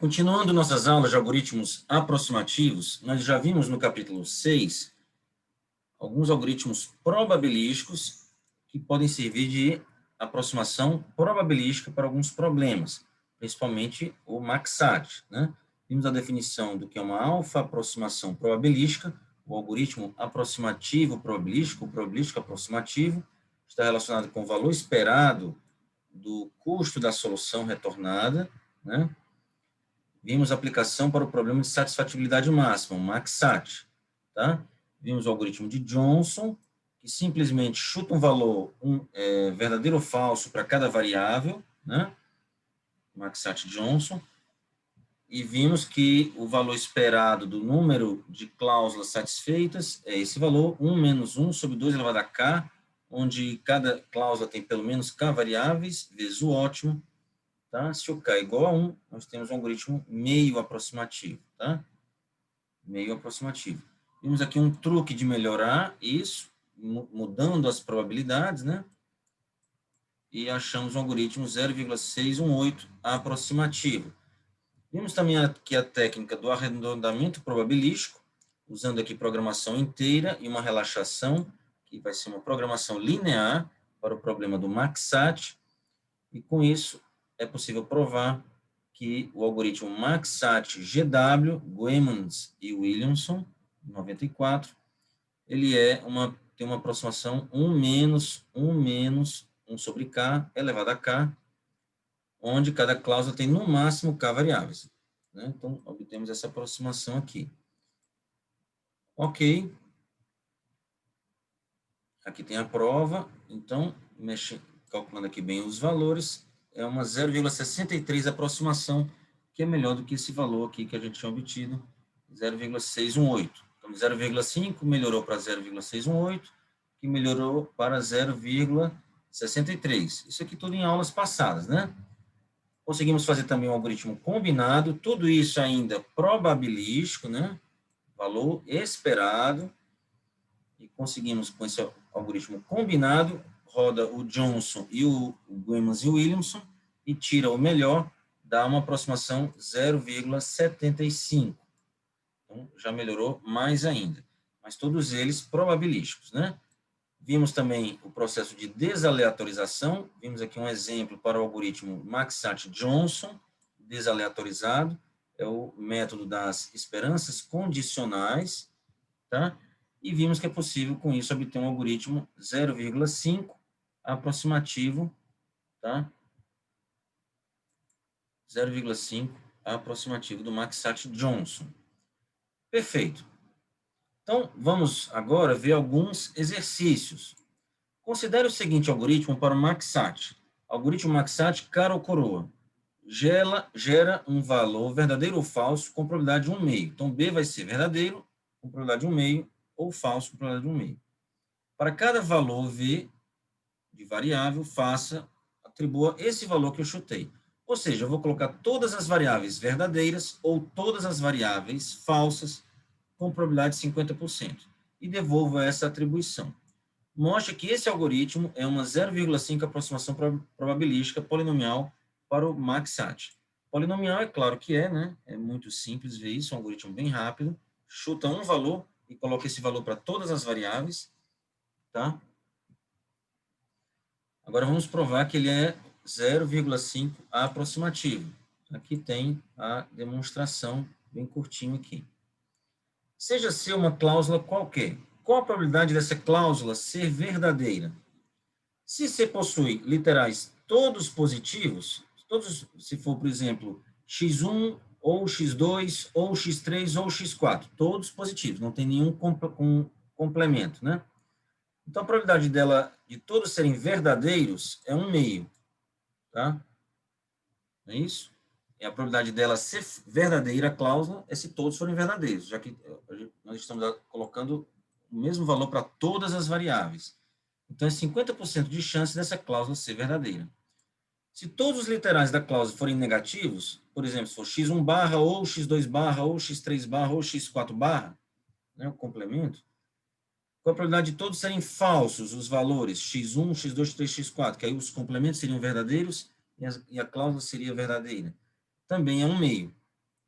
Continuando nossas aulas de algoritmos aproximativos, nós já vimos no capítulo 6 alguns algoritmos probabilísticos que podem servir de aproximação probabilística para alguns problemas, principalmente o MACSAT, né? Vimos a definição do que é uma alfa-aproximação probabilística, o algoritmo aproximativo probabilístico, o probabilístico aproximativo, está relacionado com o valor esperado do custo da solução retornada, né? Vimos a aplicação para o problema de satisfatibilidade máxima, o MACSAT, tá? Vimos o algoritmo de Johnson, que simplesmente chuta um valor verdadeiro ou falso para cada variável, né? MACSAT Johnson. E vimos que o valor esperado do número de cláusulas satisfeitas é esse valor, 1 menos 1 sobre 2 elevado a k, onde cada cláusula tem pelo menos k variáveis, vezes o ótimo. Tá? Se o k é igual a 1, nós temos um algoritmo meio aproximativo. Tá? Meio aproximativo. Vimos aqui um truque de melhorar isso, mudando as probabilidades, né? E achamos um algoritmo 0,618 aproximativo. Vimos também aqui a técnica do arredondamento probabilístico, usando aqui programação inteira e uma relaxação, que vai ser uma programação linear para o problema do MACSAT. E com isso, é possível provar que o algoritmo MACSAT-GW, Goemans e Williamson, 94, ele tem uma aproximação 1 menos 1 sobre k elevado a k, onde cada cláusula tem no máximo k variáveis. Né? Então, obtemos essa aproximação aqui. Ok. Aqui tem a prova. Então, calculando aqui bem os valores, é uma 0,63 aproximação, que é melhor do que esse valor aqui que a gente tinha obtido, 0,618. Então, 0,5 melhorou para 0,618, que melhorou para 0,63. Isso aqui tudo em aulas passadas, né? Conseguimos fazer também um algoritmo combinado, tudo isso ainda probabilístico, né? Valor esperado. E conseguimos, com esse algoritmo combinado, roda o Johnson e o Goemans e o Williamson, e tira o melhor, dá uma aproximação 0,75. Então, já melhorou mais ainda. Mas todos eles probabilísticos, né? Vimos também o processo de desaleatorização. Vimos aqui um exemplo para o algoritmo MACSAT-Johnson, desaleatorizado. É o método das esperanças condicionais, tá? E vimos que é possível, com isso, obter um algoritmo 0,5 aproximativo, tá? 0,5 aproximativo do MACSAT-Johnson. Perfeito. Então, vamos agora ver alguns exercícios. Considere o seguinte algoritmo para o MACSAT. Algoritmo MACSAT, cara ou coroa. Gera um valor verdadeiro ou falso com probabilidade de 1/2. Então, B vai ser verdadeiro com probabilidade de 1/2 ou falso com probabilidade de 1/2. Para cada valor V de variável, atribua esse valor que eu chutei. Ou seja, eu vou colocar todas as variáveis verdadeiras ou todas as variáveis falsas com probabilidade de 50%. E devolvo essa atribuição. Mostra que esse algoritmo é uma 0,5 aproximação probabilística polinomial para o MACSAT. Polinomial, é claro que é, né? É muito simples ver isso, é um algoritmo bem rápido. Chuta um valor e coloca esse valor para todas as variáveis, tá? Agora vamos provar que ele é 0,5 aproximativo. Aqui tem a demonstração bem curtinho aqui. Seja C uma cláusula qualquer, qual a probabilidade dessa cláusula ser verdadeira? Se C possui literais todos positivos, se for, por exemplo, x1 ou x2 ou x3 ou x4, todos positivos, não tem nenhum complemento, né? Então, a probabilidade de todos serem verdadeiros é 1/2, tá? Não é isso? E a probabilidade dela ser verdadeira, a cláusula, é se todos forem verdadeiros, já que nós estamos colocando o mesmo valor para todas as variáveis. Então, é 50% de chance dessa cláusula ser verdadeira. Se todos os literais da cláusula forem negativos, por exemplo, se for x1 barra, ou x2 barra, ou x3 barra, ou x4 barra, né, o complemento, com a probabilidade de todos serem falsos os valores x1, x2, x3, x4, que aí os complementos seriam verdadeiros e a cláusula seria verdadeira. Também é 1/2.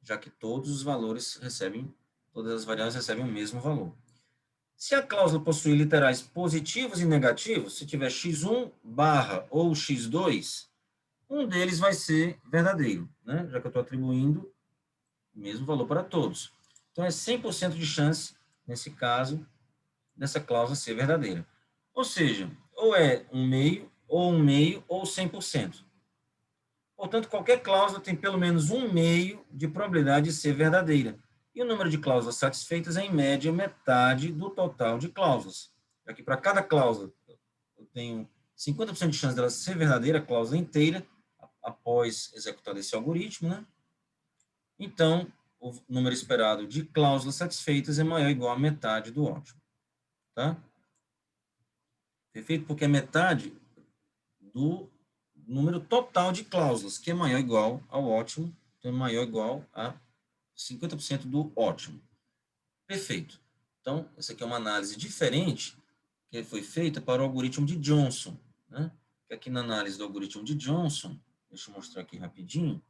já que todos os valores recebem, todas as variáveis recebem o mesmo valor. Se a cláusula possui literais positivos e negativos, se tiver x1 barra ou x2, um deles vai ser verdadeiro, né? Já que eu estou atribuindo o mesmo valor para todos. Então, é 100% de chance, nesse caso, dessa cláusula ser verdadeira. Ou seja, ou é um meio, ou 100%. Portanto, qualquer cláusula tem pelo menos um meio de probabilidade de ser verdadeira. E o número de cláusulas satisfeitas é, em média, metade do total de cláusulas. Aqui, para cada cláusula, eu tenho 50% de chance dela ser verdadeira, a cláusula inteira, após executar esse algoritmo, né? Então, o número esperado de cláusulas satisfeitas é maior ou igual a metade do ótimo. Tá? Perfeito? Porque é metade do número total de cláusulas, que é maior ou igual ao ótimo, então é maior ou igual a 50% do ótimo. Perfeito. Então, essa aqui é uma análise diferente que foi feita para o algoritmo de Johnson, né? Que aqui na análise do algoritmo de Johnson, deixa eu mostrar aqui rapidinho,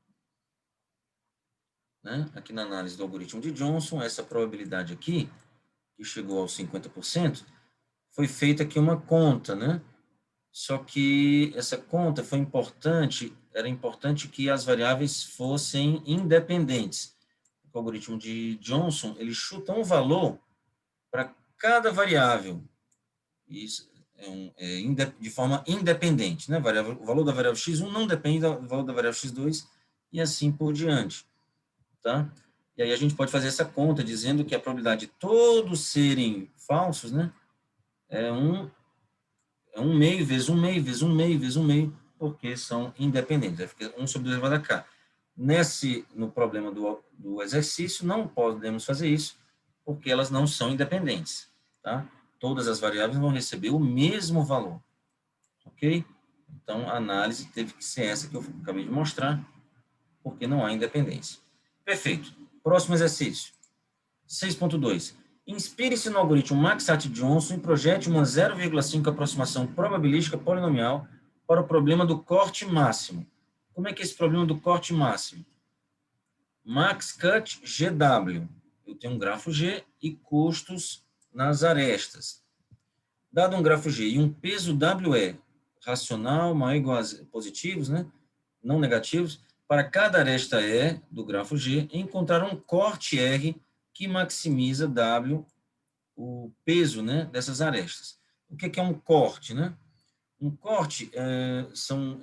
né? Aqui na análise do algoritmo de Johnson, essa probabilidade aqui, que chegou aos 50%, foi feita aqui uma conta, né? Só que essa conta foi importante, era importante que as variáveis fossem independentes. O algoritmo de Johnson, ele chuta um valor para cada variável. Isso de forma independente, né? O valor da variável x1 não depende do valor da variável x2 e assim por diante, tá? E aí a gente pode fazer essa conta dizendo que a probabilidade de todos serem falsos, né, é um meio vezes um meio vezes um meio vezes um meio, porque são independentes. Aí fica 1 sobre 2 elevado a k. No problema do exercício, não podemos fazer isso, porque elas não são independentes, tá? Todas as variáveis vão receber o mesmo valor, ok? Então, a análise teve que ser essa que eu acabei de mostrar, porque não há independência. Perfeito. Próximo exercício. 6.2. Inspire-se no algoritmo Max-Sat-Johnson e projete uma 0,5 aproximação probabilística polinomial para o problema do corte máximo. Como é que é esse problema do corte máximo? Max cut GW. Eu tenho um grafo G e custos nas arestas. Dado um grafo G e um peso WE racional maior ou igual a positivos, né? Não negativos, para cada aresta E do grafo G, encontrar um corte R que maximiza W, o peso, né, dessas arestas. O que é um corte, né? Um corte é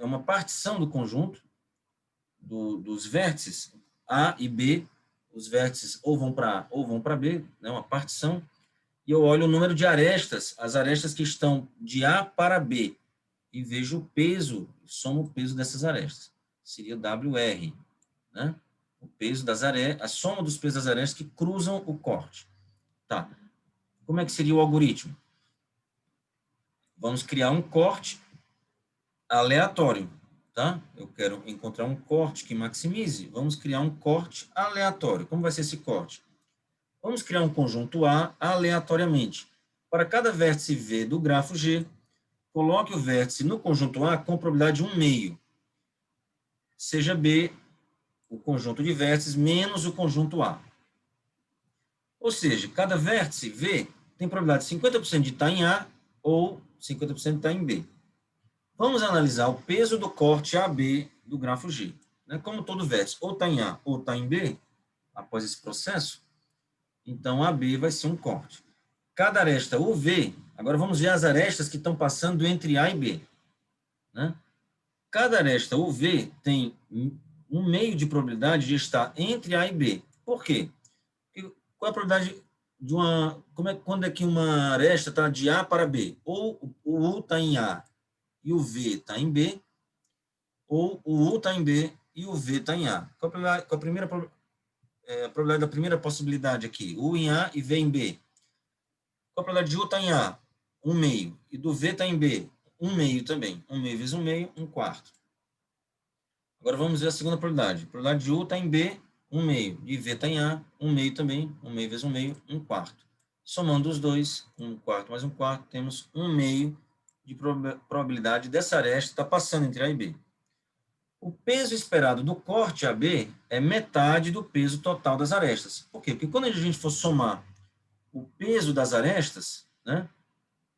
uma partição do conjunto dos vértices A e B. Os vértices ou vão para A ou vão para B, né, uma partição. E eu olho o número de arestas, as arestas que estão de A para B, e vejo o peso, somo o peso dessas arestas. Seria WR, né? O peso das arestas, a soma dos pesos das arestas que cruzam o corte. Tá. Como é que seria o algoritmo? Vamos criar um corte aleatório, tá? Eu quero encontrar um corte que maximize. Vamos criar um corte aleatório. Como vai ser esse corte? Vamos criar um conjunto A aleatoriamente. Para cada vértice V do grafo G, coloque o vértice no conjunto A com probabilidade de 1 meio. Seja B o conjunto de vértices menos o conjunto A. Ou seja, cada vértice V tem probabilidade de 50% de estar em A ou 50% de estar em B. Vamos analisar o peso do corte AB do grafo G. Como todo vértice ou está em A ou está em B, após esse processo, então AB vai ser um corte. Cada aresta UV, agora vamos ver as arestas que estão passando entre A e B. Cada aresta UV tem um meio de probabilidade de estar entre A e B. Por quê? Qual é a probabilidade de quando é que uma aresta está de A para B? Ou o U está em A e o V está em B, ou o U está em B e o V está em A. Qual a primeira probabilidade da primeira possibilidade aqui? U em A e V em B. Qual a probabilidade de U estar em A? 1 meio. E do V está em B? 1 meio também. 1 meio vezes 1 meio, 1 quarto. Agora vamos ver a segunda probabilidade. A probabilidade de U está em B, 1 meio. De V está em A, 1 meio também. 1 meio vezes 1 meio, 1 quarto. Somando os dois, 1 quarto mais 1 quarto, temos 1 meio de probabilidade dessa aresta estar passando entre A e B. O peso esperado do corte AB é metade do peso total das arestas. Por quê? Porque quando a gente for somar o peso das arestas, né?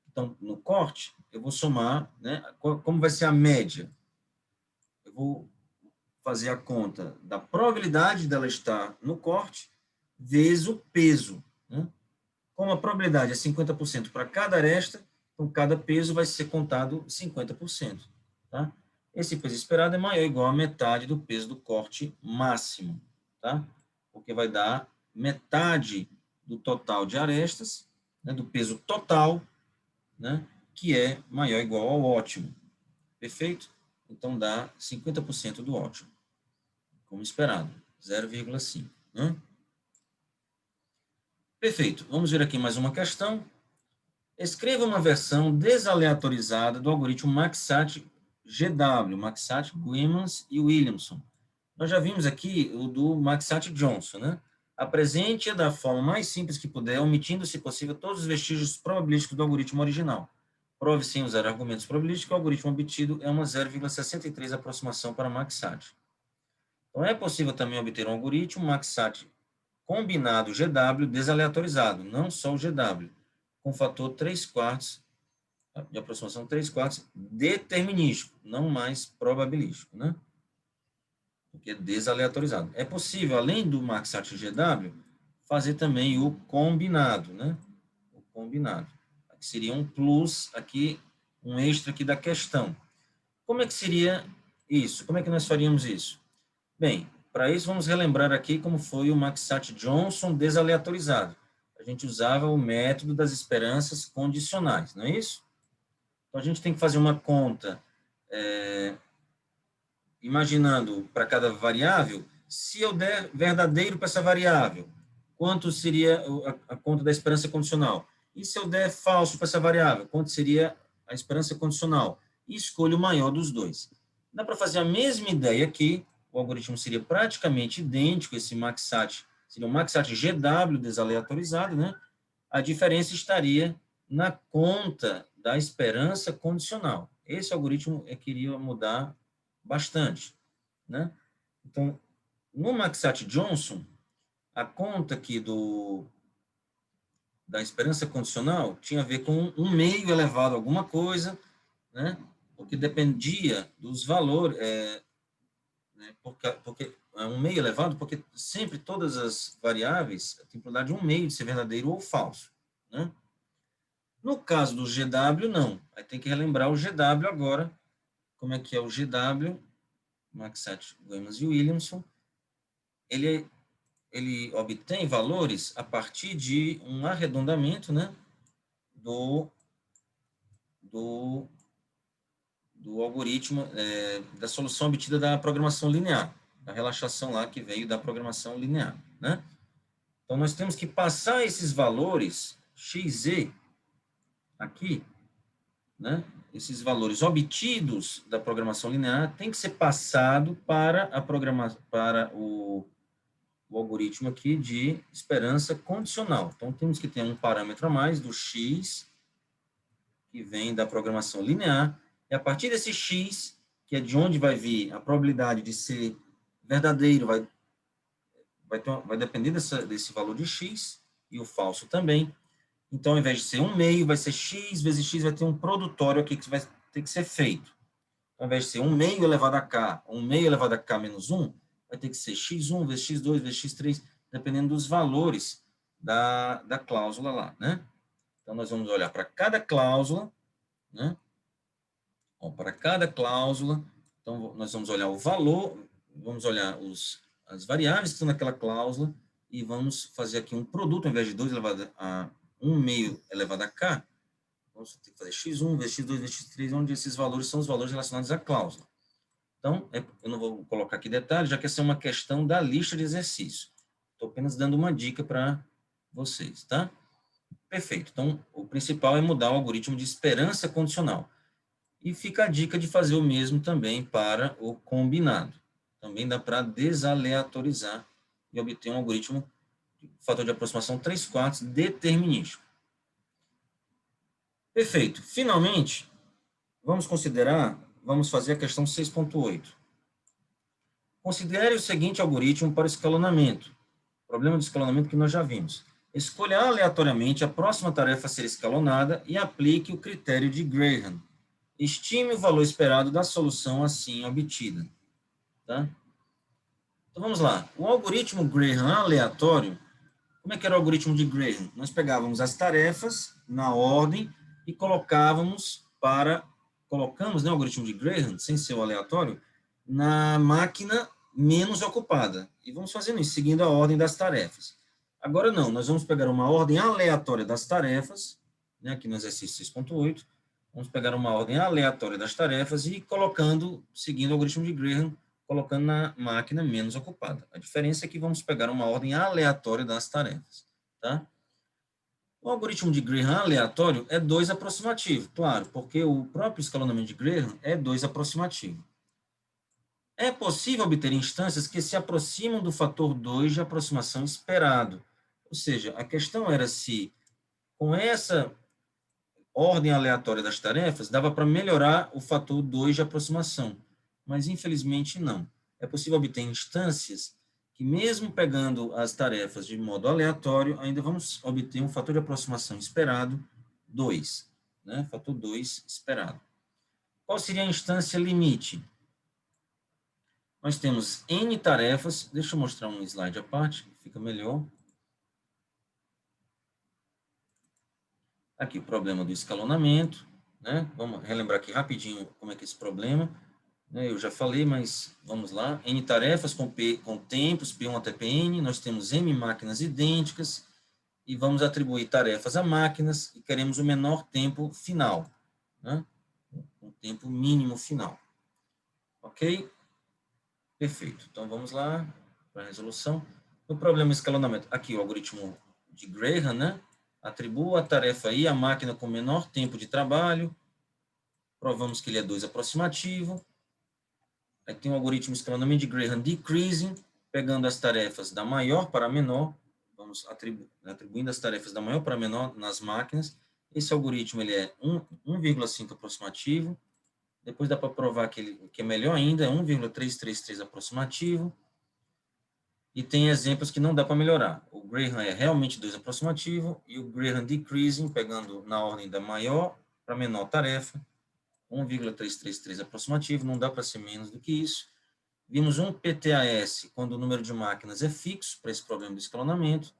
Então, no corte, eu vou somar, né? Como vai ser a média? Eu vou fazer a conta da probabilidade dela estar no corte vezes o peso, né? Como a probabilidade é 50% para cada aresta, então cada peso vai ser contado 50%, tá? Esse peso esperado é maior ou igual a metade do peso do corte máximo, tá? Porque vai dar metade do total de arestas, né, do peso total, né, que é maior ou igual ao ótimo. Perfeito? Então dá 50% do ótimo, como esperado, 0,5. Né? Perfeito. Vamos ver aqui mais uma questão. Escreva uma versão desaleatorizada do algoritmo Maxat-GW, Maxat, Guimans e Williamson. Nós já vimos aqui o do Maxat-Johnson, né? Apresente-a da forma mais simples que puder, omitindo, se possível, todos os vestígios probabilísticos do algoritmo original. Prove sem usar argumentos probabilísticos que o algoritmo obtido é uma 0,63 aproximação para Maxat. Então, é possível também obter um algoritmo Maxat combinado GW desaleatorizado, não só o GW, com fator 3/4 de aproximação 3/4 determinístico, não mais probabilístico, né? Porque é desaleatorizado. É possível, além do Maxat-GW, fazer também o combinado, né? O combinado. Aqui seria um plus, aqui, um extra aqui da questão. Como é que seria isso? Como é que nós faríamos isso? Bem, para isso vamos relembrar aqui como foi o Maxat-Johnson desaleatorizado. A gente usava o método das esperanças condicionais, não é isso? Então, a gente tem que fazer uma conta, imaginando para cada variável, se eu der verdadeiro para essa variável, quanto seria a conta da esperança condicional? E se eu der falso para essa variável, quanto seria a esperança condicional? E escolho o maior dos dois. Dá para fazer a mesma ideia aqui, o algoritmo seria praticamente idêntico, esse Maxat, seria um Maxat GW desaleatorizado, né? A diferença estaria na conta da esperança condicional. Esse algoritmo queria mudar bastante, né? Então, no Maxat-Johnson, a conta aqui da esperança condicional tinha a ver com 1/2 elevado a alguma coisa, né? Porque dependia dos valores, né? Porque 1/2 elevado, porque sempre todas as variáveis têm probabilidade de 1/2 de ser verdadeiro ou falso, né? No caso do GW, não. Aí tem que relembrar o GW agora. Como é que é o GW? Maxat, Guimans e Williamson. Ele obtém valores a partir de um arredondamento, né, do, do algoritmo, da solução obtida da programação linear, da relaxação lá que veio da programação linear, né? Então, nós temos que passar esses valores XZ aqui, né? Esses valores obtidos da programação linear tem que ser passado para a para o algoritmo aqui de esperança condicional. Então, temos que ter um parâmetro a mais do x, que vem da programação linear, e a partir desse x, que é de onde vai vir a probabilidade de ser verdadeiro, vai depender desse valor de x, e o falso também. Então, ao invés de ser 1/2, vai ser x vezes x, vai ter um produtório aqui que vai ter que ser feito. Ao invés de ser 1/2 elevado a k, 1/2 elevado a k menos 1, vai ter que ser x1 vezes x2 vezes x3, dependendo dos valores da cláusula lá, né? Então, nós vamos olhar para cada cláusula, né? Bom, para cada cláusula, então, nós vamos olhar o valor, vamos olhar as variáveis que estão naquela cláusula e vamos fazer aqui um produto, ao invés de 2 elevado a 1/2 elevado a k, vamos ter que fazer x1 vezes x2 vezes x3, onde esses valores são os valores relacionados à cláusula. Então, eu não vou colocar aqui detalhes, já que essa é uma questão da lista de exercícios. Estou apenas dando uma dica para vocês, tá? Perfeito. Então, o principal é mudar o algoritmo de esperança condicional. E fica a dica de fazer o mesmo também para o combinado. Também dá para desaleatorizar e obter um algoritmo de fator de aproximação 3/4 determinístico. Perfeito. Finalmente, vamos fazer a questão 6.8. Considere o seguinte algoritmo para escalonamento. Problema de escalonamento que nós já vimos. Escolha aleatoriamente a próxima tarefa a ser escalonada e aplique o critério de Graham. Estime o valor esperado da solução assim obtida. Tá? Então, vamos lá. O algoritmo Graham aleatório, como é que era o algoritmo de Graham? Nós pegávamos as tarefas na ordem e colocamos, né, o algoritmo de Graham, sem ser o aleatório, na máquina menos ocupada. E vamos fazendo isso, seguindo a ordem das tarefas. Agora não, nós vamos pegar uma ordem aleatória das tarefas, né, aqui no exercício 6.8, vamos pegar uma ordem aleatória das tarefas e colocando, seguindo o algoritmo de Graham, colocando na máquina menos ocupada. A diferença é que vamos pegar uma ordem aleatória das tarefas, tá? O algoritmo de Graham aleatório é 2 aproximativo, claro, porque o próprio escalonamento de Graham é 2 aproximativo. É possível obter instâncias que se aproximam do fator 2 de aproximação esperado. Ou seja, a questão era se, com essa ordem aleatória das tarefas, dava para melhorar o fator 2 de aproximação. Mas, infelizmente, não. É possível obter instâncias que, mesmo pegando as tarefas de modo aleatório, ainda vamos obter um fator de aproximação esperado 2. Né? Fator 2 esperado. Qual seria a instância limite? Nós temos N tarefas. Deixa eu mostrar um slide à parte, fica melhor. Aqui, o problema do escalonamento. Né? Vamos relembrar aqui rapidinho como é que é esse problema. Eu já falei, mas vamos lá. N tarefas com tempos, P1 até Pn. Nós temos M máquinas idênticas. E vamos atribuir tarefas a máquinas. E queremos o menor tempo final. Né? Um tempo mínimo final. Ok? Perfeito. Então, vamos lá para a resolução. No problema de escalonamento, aqui o algoritmo de Graham, né? Atribua a tarefa I à máquina com menor tempo de trabalho. Provamos que ele é 2 aproximativo. Aí tem o algoritmo de escalonamento de Graham decreasing, pegando as tarefas da maior para a menor. Vamos atribuindo as tarefas da maior para a menor nas máquinas. Esse algoritmo ele é 1,5 aproximativo. Depois dá para provar que é melhor ainda, é 1,333 aproximativo. E tem exemplos que não dá para melhorar. O Graham é realmente 2 aproximativo e o Graham decreasing, pegando na ordem da maior para a menor tarefa, 1,333 aproximativo, não dá para ser menos do que isso. Vimos um PTAS quando o número de máquinas é fixo para esse problema de escalonamento.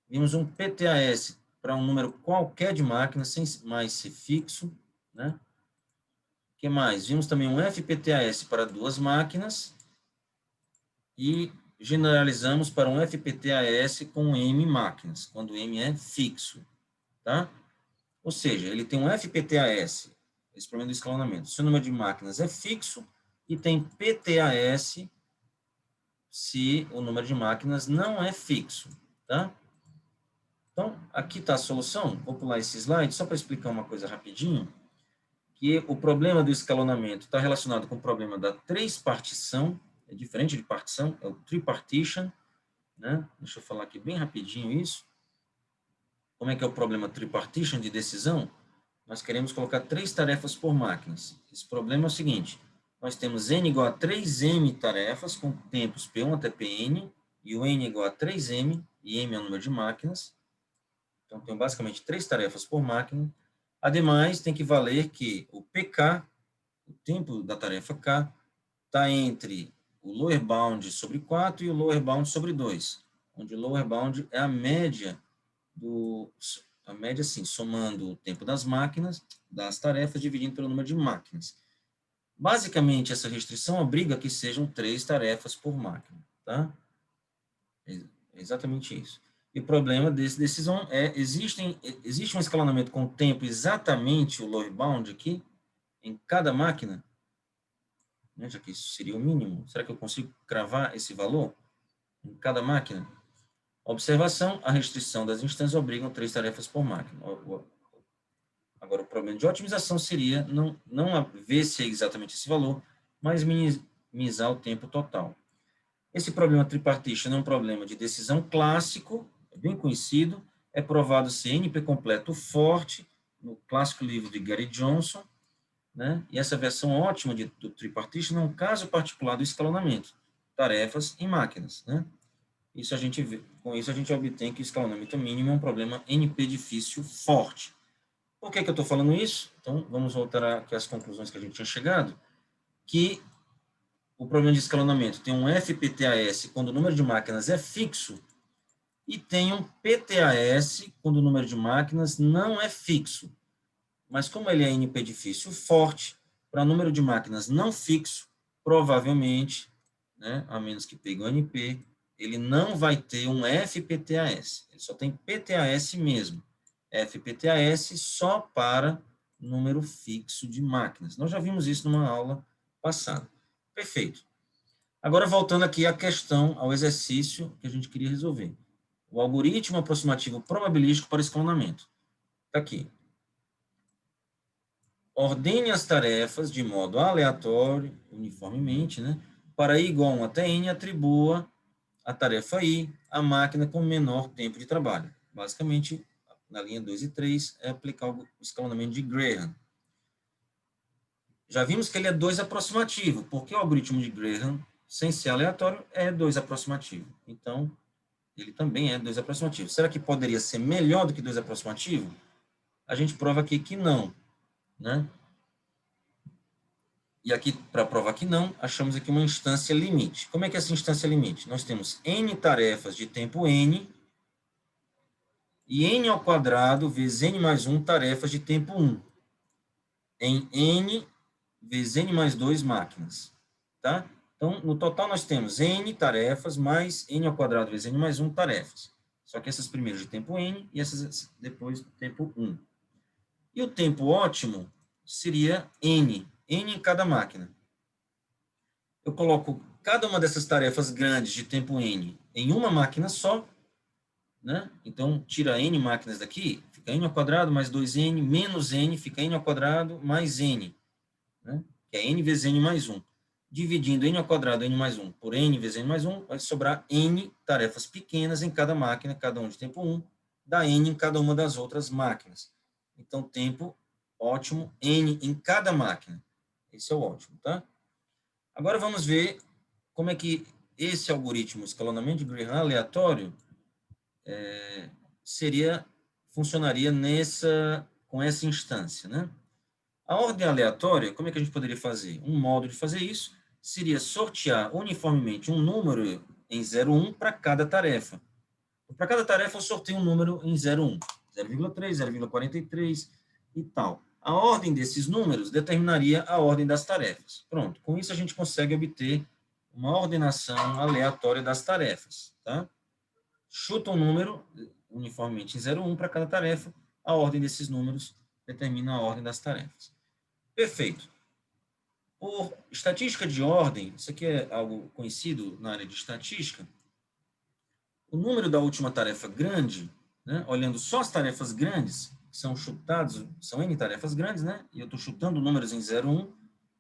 Vimos um PTAS para um número qualquer de máquinas, sem mais ser fixo, né? O que mais? Vimos também um FPTAS para 2 máquinas e generalizamos para um FPTAS com M máquinas, quando M é fixo, tá? Ou seja, ele tem um FPTAS, esse problema do escalonamento, se o número de máquinas é fixo, e tem PTAS se o número de máquinas não é fixo, tá? Então, aqui está a solução. Vou pular esse slide só para explicar uma coisa rapidinho, que o problema do escalonamento está relacionado com o problema da tripartição, é diferente de partição, é o tripartition, né? Deixa eu falar aqui bem rapidinho isso. Como é que é o problema tripartition de decisão? Nós queremos colocar 3 tarefas por máquinas. Esse problema é o seguinte, nós temos N igual a 3M tarefas com tempos P1 até Pn, e o N igual a 3M, e M é o número de máquinas. Então, tem basicamente 3 tarefas por máquina. Ademais, tem que valer que o PK, o tempo da tarefa K, está entre o lower bound sobre 4 e o lower bound sobre 2, onde o lower bound é a média sim, somando o tempo das máquinas, das tarefas, dividindo pelo número de máquinas. Basicamente, essa restrição obriga que sejam 3 tarefas por máquina, tá? É exatamente isso. E o problema desse decisão é, existe um escalonamento com o tempo exatamente o lower bound aqui, em cada máquina, né, já que isso seria o mínimo. Será que eu consigo cravar esse valor em cada máquina? Observação, a restrição das instâncias obrigam 3 tarefas por máquina. Agora, o problema de otimização seria não ver se é exatamente esse valor, mas minimizar o tempo total. Esse problema tripartition é um problema de decisão clássico, é bem conhecido, é provado ser NP completo forte, no clássico livro de Gary Johnson, né? E essa versão ótima do tripartition é um caso particular do escalonamento. tarefas em máquinas, né? Isso a gente vê, com isso a gente obtém que o escalonamento mínimo é um problema NP difícil forte. Por que que eu estou falando isso? Então, vamos voltar aqui às conclusões que a gente tinha chegado, que o problema de escalonamento tem um FPTAS quando o número de máquinas é fixo e tem um PTAS quando o número de máquinas não é fixo. Mas como ele é NP difícil forte, para número de máquinas não fixo, provavelmente, né, a menos que pegue o NP, ele não vai ter um FPTAS. Ele só tem PTAS mesmo. FPTAS só para número fixo de máquinas. Nós já vimos isso numa aula passada. Perfeito. Agora, voltando aqui à questão, ao exercício que a gente queria resolver. O algoritmo aproximativo probabilístico para escalonamento. Está aqui. Ordene as tarefas de modo aleatório, uniformemente, né? Para i igual a 1 até n, atribua a tarefa i à máquina com menor tempo de trabalho. Basicamente, na linha 2 e 3, é aplicar o escalonamento de Graham. Já vimos que ele é 2 aproximativo, porque o algoritmo de Graham, sem ser aleatório, é 2 aproximativo. Então, ele também é 2 aproximativo. Será que poderia ser melhor do que 2 aproximativo? A gente prova aqui que não, né? E aqui, para provar que não, achamos aqui uma instância limite. Como é que é essa instância limite? Nós temos n tarefas de tempo n e n ao quadrado vezes n mais 1 tarefas de tempo 1 em n vezes n mais 2 máquinas. Tá? Então, no total, nós temos n tarefas mais n ao quadrado vezes n mais 1 tarefas. Só que essas primeiras de tempo n e essas depois do tempo 1. E o tempo ótimo seria n em cada máquina. Eu coloco cada uma dessas tarefas grandes de tempo n em uma máquina só, né? Então, tira n máquinas daqui, fica n ao quadrado mais 2n menos n, fica n ao quadrado mais n, né? Que é n vezes n mais 1. Dividindo n ao quadrado, n mais 1, por n vezes n mais 1, vai sobrar n tarefas pequenas em cada máquina, cada um de tempo 1, dá n em cada uma das outras máquinas. Então, tempo ótimo, n em cada máquina. Esse é o ótimo, tá? Agora vamos ver como é que esse algoritmo escalonamento de Graham aleatório funcionaria com essa instância, né? A ordem aleatória, como é que a gente poderia fazer? Um modo de fazer isso seria sortear uniformemente um número em 0, 1 para cada tarefa. Para cada tarefa eu sorteio um número em 0, 1, 0,3, 0,43 e tal. A ordem desses números determinaria a ordem das tarefas. Pronto, com isso a gente consegue obter uma ordenação aleatória das tarefas, tá? Chuta um número uniformemente em 0, 1 para cada tarefa, a ordem desses números determina a ordem das tarefas. Perfeito. Por estatística de ordem, isso aqui é algo conhecido na área de estatística, o número da última tarefa grande, né, olhando só as tarefas grandes, que são chutados, são N tarefas grandes, né, e eu estou chutando números em 0, 1,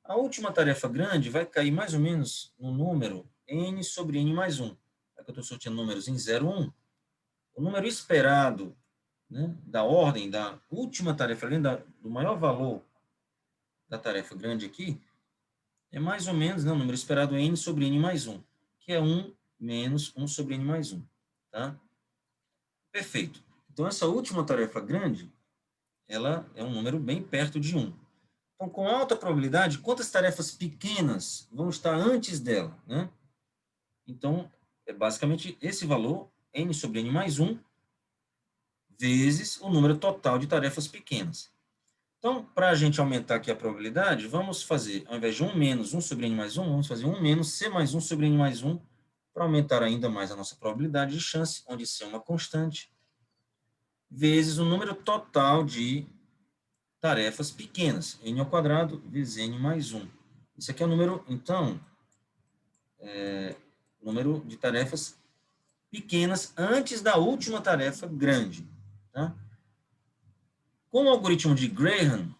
a última tarefa grande vai cair mais ou menos no número N sobre N mais 1. É que eu estou sorteando números em 0, 1. O número esperado, né, da ordem da última tarefa, além do maior valor da tarefa grande aqui, é mais ou menos, né, o número esperado é N sobre N mais 1, que é 1 menos 1 sobre N mais 1. Tá? Perfeito. Então, essa última tarefa grande, ela é um número bem perto de 1. Então, com alta probabilidade, quantas tarefas pequenas vão estar antes dela, né? Então, é basicamente esse valor, N sobre N mais 1, vezes o número total de tarefas pequenas. Então, para a gente aumentar aqui a probabilidade, vamos fazer, ao invés de 1 menos 1 sobre N mais 1, vamos fazer 1 menos C mais 1 sobre N mais 1, para aumentar ainda mais a nossa probabilidade de chance, onde C é uma constante, vezes o número total de tarefas pequenas, n ao quadrado vezes n mais 1. Isso aqui é o número, então, número de tarefas pequenas antes da última tarefa grande. Tá? Com o algoritmo de Graham,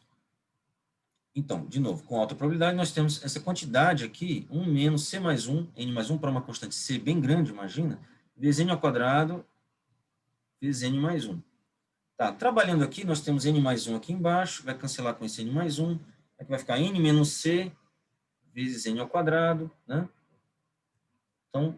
então, de novo, com alta probabilidade, nós temos essa quantidade aqui, 1 menos C mais 1, n mais 1 para uma constante C bem grande, imagina, vezes n ao quadrado vezes n mais 1. Tá, trabalhando aqui, nós temos n mais 1 aqui embaixo, vai cancelar com esse n mais 1, aqui vai ficar n menos c vezes n ao quadrado, né? Então,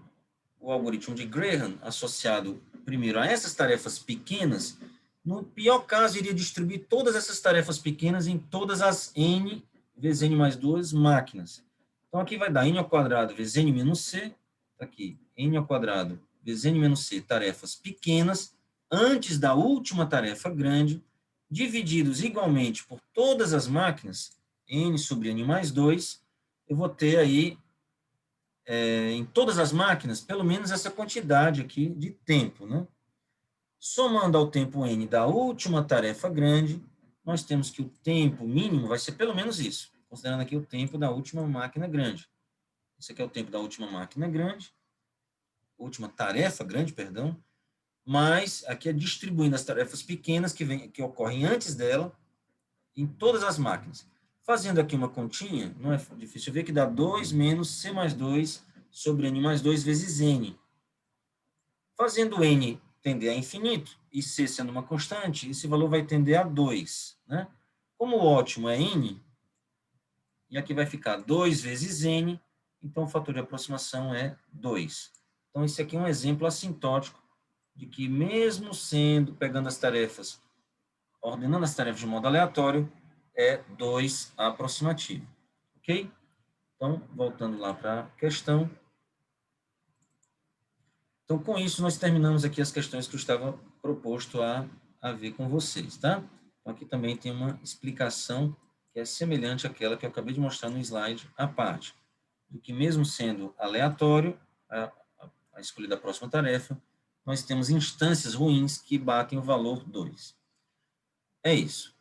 o algoritmo de Graham, associado primeiro a essas tarefas pequenas, no pior caso, iria distribuir todas essas tarefas pequenas em todas as n vezes n mais 2 máquinas. Então, aqui vai dar n ao quadrado vezes n menos c, tá aqui, n ao quadrado vezes n menos c, tarefas pequenas, antes da última tarefa grande, divididos igualmente por todas as máquinas, n sobre n mais 2, eu vou ter aí, em todas as máquinas, pelo menos essa quantidade aqui de tempo, né? Somando ao tempo n da última tarefa grande, nós temos que o tempo mínimo vai ser pelo menos isso, considerando aqui o tempo da última máquina grande. Esse aqui é o tempo da última máquina grande, última tarefa grande, perdão, mas aqui é distribuindo as tarefas pequenas que ocorrem antes dela em todas as máquinas. Fazendo aqui uma continha, não é difícil ver que dá 2 menos c mais 2 sobre n mais 2 vezes n. Fazendo n tender a infinito, e c sendo uma constante, esse valor vai tender a 2. Né? Como o ótimo é n, e aqui vai ficar 2 vezes n, então o fator de aproximação é 2. Então, esse aqui é um exemplo assintótico de que, mesmo pegando as tarefas, ordenando as tarefas de modo aleatório, é 2 aproximativo. Ok? Então, voltando lá para a questão. Então, com isso, nós terminamos aqui as questões que eu estava proposto a ver com vocês, tá? Então, aqui também tem uma explicação que é semelhante àquela que eu acabei de mostrar no slide à parte, do que mesmo sendo aleatório, a escolha da próxima tarefa, nós temos instâncias ruins que batem o valor 2. É isso.